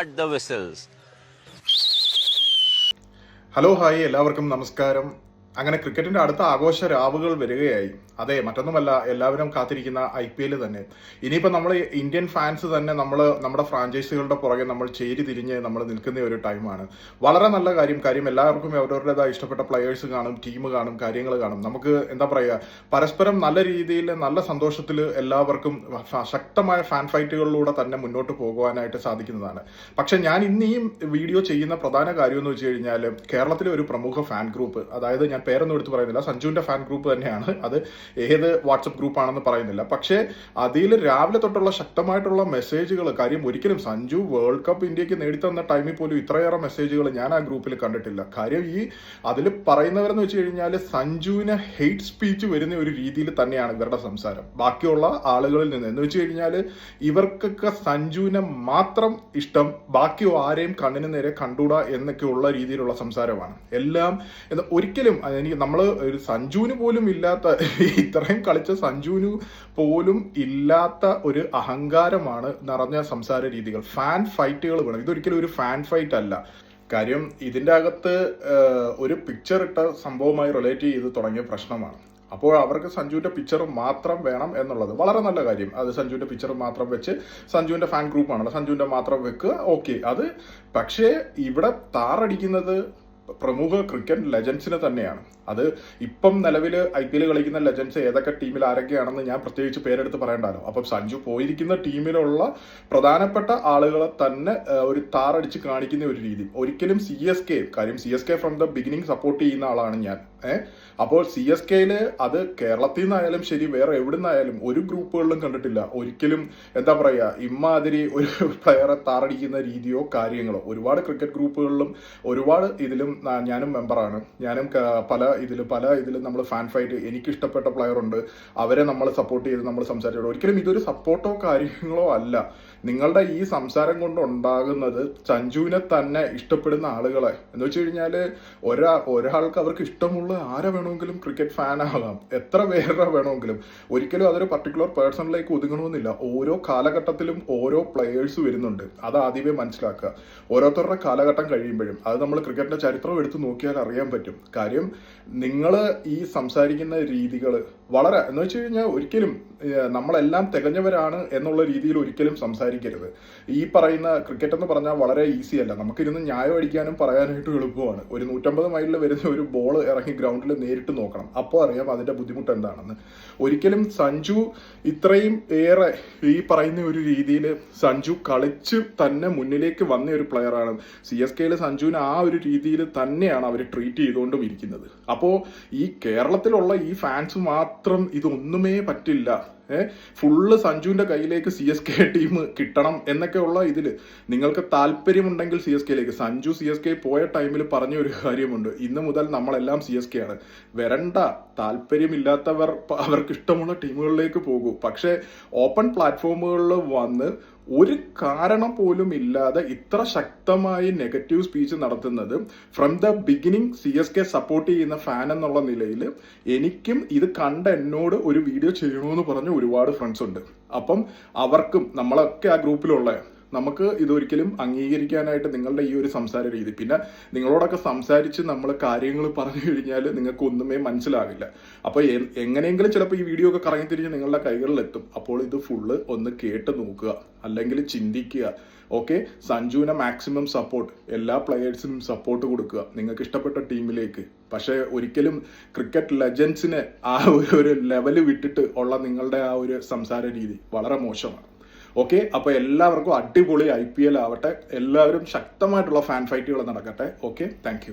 start the whistles. Hello hi എല്ലാവർക്കും നമസ്കാരം. അങ്ങനെ ക്രിക്കറ്റിന്റെ അടുത്ത ആഘോഷ രാവുകൾ വരികയായി. അതെ, മറ്റൊന്നുമല്ല, എല്ലാവരും കാത്തിരിക്കുന്ന IPL തന്നെ. ഇനിയിപ്പോൾ നമ്മൾ ഇന്ത്യൻ ഫാൻസ് തന്നെ നമ്മുടെ ഫ്രാഞ്ചൈസികളുടെ പുറകെ നമ്മൾ ചേരി തിരിഞ്ഞ് നമ്മൾ നിൽക്കുന്ന ഒരു ടൈമാണ്. വളരെ നല്ല കാര്യം എല്ലാവർക്കും അവരവരുടേതായ ഇഷ്ടപ്പെട്ട പ്ലെയേഴ്സ് കാണും, ടീം കാണും, കാര്യങ്ങൾ കാണും. നമുക്ക് എന്താ പറയുക, പരസ്പരം നല്ല രീതിയിൽ നല്ല സന്തോഷത്തിൽ എല്ലാവർക്കും ശക്തമായ ഫാൻ ഫൈറ്റുകളിലൂടെ തന്നെ മുന്നോട്ട് പോകുവാനായിട്ട് സാധിക്കുന്നതാണ്. പക്ഷെ ഞാൻ ഇന്ന് ഈ വീഡിയോ ചെയ്യുന്ന പ്രധാന കാര്യം എന്ന് വെച്ച് കഴിഞ്ഞാൽ, കേരളത്തിലെ ഒരു പ്രമുഖ ഫാൻ ഗ്രൂപ്പ്, അതായത് ഞാൻ പേരൊന്നും എടുത്ത് പറയുന്നില്ല, സഞ്ജുവിന്റെ ഫാൻ ഗ്രൂപ്പ് തന്നെയാണ് അത്, ഏത് വാട്സപ്പ് ഗ്രൂപ്പ് ആണെന്ന് പറയുന്നില്ല. പക്ഷേ അതിൽ രാവിലെ തൊട്ടുള്ള ശക്തമായിട്ടുള്ള മെസ്സേജുകൾ, കാര്യം ഒരിക്കലും സഞ്ജു വേൾഡ് കപ്പ് ഇന്ത്യക്ക് നേടിത്തന്ന ടൈമിൽ പോലും ഇത്രയേറെ മെസ്സേജുകൾ ഞാൻ ആ ഗ്രൂപ്പിൽ കണ്ടിട്ടില്ല. കാര്യം ഈ അതിൽ പറയുന്നവരെന്ന് വെച്ച് കഴിഞ്ഞാൽ സഞ്ജുവിന് ഹെയ്റ്റ് സ്പീച്ച് വരുന്ന ഒരു രീതിയിൽ തന്നെയാണ് ഇവരുടെ സംസാരം ബാക്കിയുള്ള ആളുകളിൽ നിന്ന്. എന്ന് വെച്ച് കഴിഞ്ഞാൽ ഇവർക്കൊക്കെ സഞ്ജുവിനെ മാത്രം ഇഷ്ടം, ബാക്കി ആരെയും കണ്ണിന് നേരെ കണ്ടൂടാ എന്നൊക്കെയുള്ള രീതിയിലുള്ള സംസാരമാണ് എല്ലാം. ഒരിക്കലും നമ്മൾ ഒരു സഞ്ജുവിന് പോലും ഇല്ലാത്ത, ഇത്രയും കളിച്ച സഞ്ജുവിന് പോലും ഇല്ലാത്ത ഒരു അഹങ്കാരമാണ് നിറഞ്ഞ സംസാര രീതികൾ. ഫാൻ ഫൈറ്റുകൾ വേണം, ഇതൊരിക്കലും ഒരു ഫാൻ ഫൈറ്റ് അല്ല. കാര്യം ഇതിൻ്റെ അകത്ത് ഒരു പിക്ചർ ഇട്ട സംഭവവുമായി റിലേറ്റ് ചെയ്ത് തുടങ്ങിയ പ്രശ്നമാണ്. അപ്പോൾ അവർക്ക് സഞ്ജുവിന്റെ പിക്ചർ മാത്രം വേണം എന്നുള്ളത് വളരെ നല്ല കാര്യം. അത് സഞ്ജുവിന്റെ പിക്ചർ മാത്രം വെച്ച്, സഞ്ജുവിന്റെ ഫാൻ ഗ്രൂപ്പാണല്ലോ, സഞ്ജുവിന്റെ മാത്രം വെക്കുക, ഓക്കെ. അത് പക്ഷേ ഇവിടെ താറടിക്കുന്നത് പ്രമുഖ ക്രിക്കറ്റ് ലെജൻസിനെ തന്നെയാണ്. അത് ഇപ്പം നിലവിൽ IPL കളിക്കുന്ന ലെജൻസ് ഏതൊക്കെ ടീമിൽ ആരൊക്കെയാണെന്ന് ഞാൻ പ്രത്യേകിച്ച് പേരെടുത്ത് പറയണ്ടല്ലോ. അപ്പം സഞ്ജു പോയിരിക്കുന്ന ടീമിലുള്ള പ്രധാനപ്പെട്ട ആളുകളെ തന്നെ ഒരു താറടിച്ച് കാണിക്കുന്ന ഒരു രീതി. ഒരിക്കലും CSK, കാര്യം CSK from the beginning support ചെയ്യുന്ന ആളാണ് ഞാൻ. അപ്പോൾ CSKയില് അത് കേരളത്തിൽ നിന്നായാലും ശരി, വേറെ എവിടെ നിന്നായാലും ഒരു ഗ്രൂപ്പുകളിലും കണ്ടിട്ടില്ല ഒരിക്കലും എന്താ പറയുക ഇമ്മാതിരി ഒരു പ്ലെയറെ താറടിക്കുന്ന രീതിയോ കാര്യങ്ങളോ. ഒരുപാട് ക്രിക്കറ്റ് ഗ്രൂപ്പുകളിലും ഒരുപാട് ഇതിലും ഞാനും മെമ്പറാണ്. ഞാനും പല ഇതിലും നമ്മൾ ഫാൻ ഫൈറ്റ്, എനിക്ക് ഇഷ്ടപ്പെട്ട പ്ലെയർ ഉണ്ട്, അവരെ നമ്മൾ സപ്പോർട്ട് ചെയ്ത് നമ്മൾ സംസാരിച്ചോളൂ. ഒരിക്കലും ഇതൊരു സപ്പോർട്ടോ കാര്യങ്ങളോ അല്ല. നിങ്ങളുടെ ഈ സംസാരം കൊണ്ട് ഉണ്ടാകുന്നത് സഞ്ജുവിനെ തന്നെ ഇഷ്ടപ്പെടുന്ന ആളുകളെ, എന്ന് വെച്ച് കഴിഞ്ഞാൽ ഒരാൾക്ക് അവർക്ക് ഇഷ്ടമുള്ള ആരെ വേണമെങ്കിലും ക്രിക്കറ്റ് ഫാൻ ആകാം, എത്ര പേരെ വേണമെങ്കിലും. ഒരിക്കലും അതൊരു പർട്ടിക്കുലർ പേഴ്സണിലേക്ക് ഒതുങ്ങണമെന്നില്ല. ഓരോ കാലഘട്ടത്തിലും ഓരോ പ്ലെയേഴ്സ് വരുന്നുണ്ട്, അത് ആദ്യമേ മനസ്സിലാക്കുക. ഓരോരുത്തരുടെ കാലഘട്ടം കഴിയുമ്പോഴും അത് നമ്മൾ ക്രിക്കറ്റിന്റെ ചരിത്രം എടുത്ത് നോക്കിയാൽ അറിയാൻ പറ്റും. കാര്യം നിങ്ങൾ ഈ സംസാരിക്കുന്ന രീതികൾ വളരെ, എന്ന് വെച്ച് കഴിഞ്ഞാൽ ഒരിക്കലും നമ്മളെല്ലാം തികഞ്ഞവരാണ് എന്നുള്ള രീതിയിൽ ഒരിക്കലും സംസാരിക്കരുത്. ഈ പറയുന്ന ക്രിക്കറ്റ് എന്ന് പറഞ്ഞാൽ വളരെ ഈസി അല്ല. നമുക്കിരുന്ന് ന്യായം അടിക്കാനും പറയാനായിട്ടും എളുപ്പമാണ്. ഒരു 150 മൈലിൽ വരുന്ന ഒരു ബോൾ ഇറങ്ങി ഗ്രൗണ്ടിൽ നേരിട്ട് നോക്കണം, അപ്പോൾ അറിയാം അതിന്റെ ബുദ്ധിമുട്ട് എന്താണെന്ന്. ഒരിക്കലും സഞ്ജു ഇത്രയും ഏറെ ഈ പറയുന്ന ഒരു രീതിയിൽ സഞ്ജു കളിച്ച് തന്നെ മുന്നിലേക്ക് വന്ന ഒരു പ്ലെയറാണ്. CSKയിൽ സഞ്ജുവിന് ആ ഒരു രീതിയിൽ തന്നെയാണ് അവർ ട്രീറ്റ് ചെയ്തുകൊണ്ടും ഇരിക്കുന്നത്. അപ്പോൾ ഈ കേരളത്തിലുള്ള ഈ ഫാൻസ് മാത്രം ഇതൊന്നുമേ പറ്റില്ല, ഫുള്ള് സഞ്ജുവിന്റെ കയ്യിലേക്ക് CSK ടീം കിട്ടണം എന്നൊക്കെയുള്ള ഇതിൽ നിങ്ങൾക്ക് താല്പര്യമുണ്ടെങ്കിൽ CSKയിലേക്ക്. സഞ്ജു CSK പോയ ടൈമിൽ പറഞ്ഞ ഒരു കാര്യമുണ്ട്, ഇന്ന് മുതൽ നമ്മളെല്ലാം CSK ആണ്. വരണ്ട, താല്പര്യമില്ലാത്തവർ അവർക്ക് ഇഷ്ടമുള്ള ടീമുകളിലേക്ക് പോകൂ. പക്ഷേ ഓപ്പൺ പ്ലാറ്റ്ഫോമുകളിൽ വന്ന് ഒരു കാരണം പോലും ഇല്ലാതെ ഇത്ര ശക്തമായി നെഗറ്റീവ് സ്പീച്ച് നടത്തുന്നത് from the beginning CSK support ചെയ്യുന്ന ഫാൻ എന്നുള്ള നിലയിൽ എനിക്കും ഇത് കണ്ട എന്നോട് ഒരു വീഡിയോ ചെയ്യണമെന്ന് പറഞ്ഞ ഒരുപാട് ഫ്രണ്ട്സ് ഉണ്ട്. അപ്പം അവർക്കും, നമ്മളൊക്കെ ആ ഗ്രൂപ്പിലുള്ള, നമുക്ക് ഇതൊരിക്കലും അംഗീകരിക്കാനായിട്ട് നിങ്ങളുടെ ഈ ഒരു സംസാര രീതി, പിന്നെ നിങ്ങളോടൊക്കെ സംസാരിച്ച് നമ്മൾ കാര്യങ്ങൾ പറഞ്ഞു കഴിഞ്ഞാൽ നിങ്ങൾക്ക് ഒന്നുമേ മനസ്സിലാകില്ല. അപ്പോൾ എങ്ങനെയെങ്കിലും ചിലപ്പോൾ ഈ വീഡിയോ ഒക്കെ കറങ്ങി തിരിഞ്ഞ് നിങ്ങളുടെ കൈകളിലെത്തും. അപ്പോൾ ഇത് ഫുള്ള് ഒന്ന് കേട്ട് നോക്കുക, അല്ലെങ്കിൽ ചിന്തിക്കുക. ഓക്കെ, സഞ്ജുവിനെ മാക്സിമം സപ്പോർട്ട്, എല്ലാ പ്ലെയേഴ്സിനും സപ്പോർട്ട് കൊടുക്കുക നിങ്ങൾക്ക് ഇഷ്ടപ്പെട്ട ടീമിലേക്ക്. പക്ഷേ ഒരിക്കലും ക്രിക്കറ്റ് ലെജൻസിനെ ആ ഒരു ലെവല് വിട്ടിട്ട് ഉള്ള നിങ്ങളുടെ ആ ഒരു സംസാര രീതി വളരെ മോശമാണ്. ഓക്കെ, അപ്പോൾ എല്ലാവർക്കും അടിപൊളി IPL ആവട്ടെ, എല്ലാവരും ശക്തമായിട്ടുള്ള ഫാൻ ഫൈറ്റുകൾ നടക്കട്ടെ. Okay, thank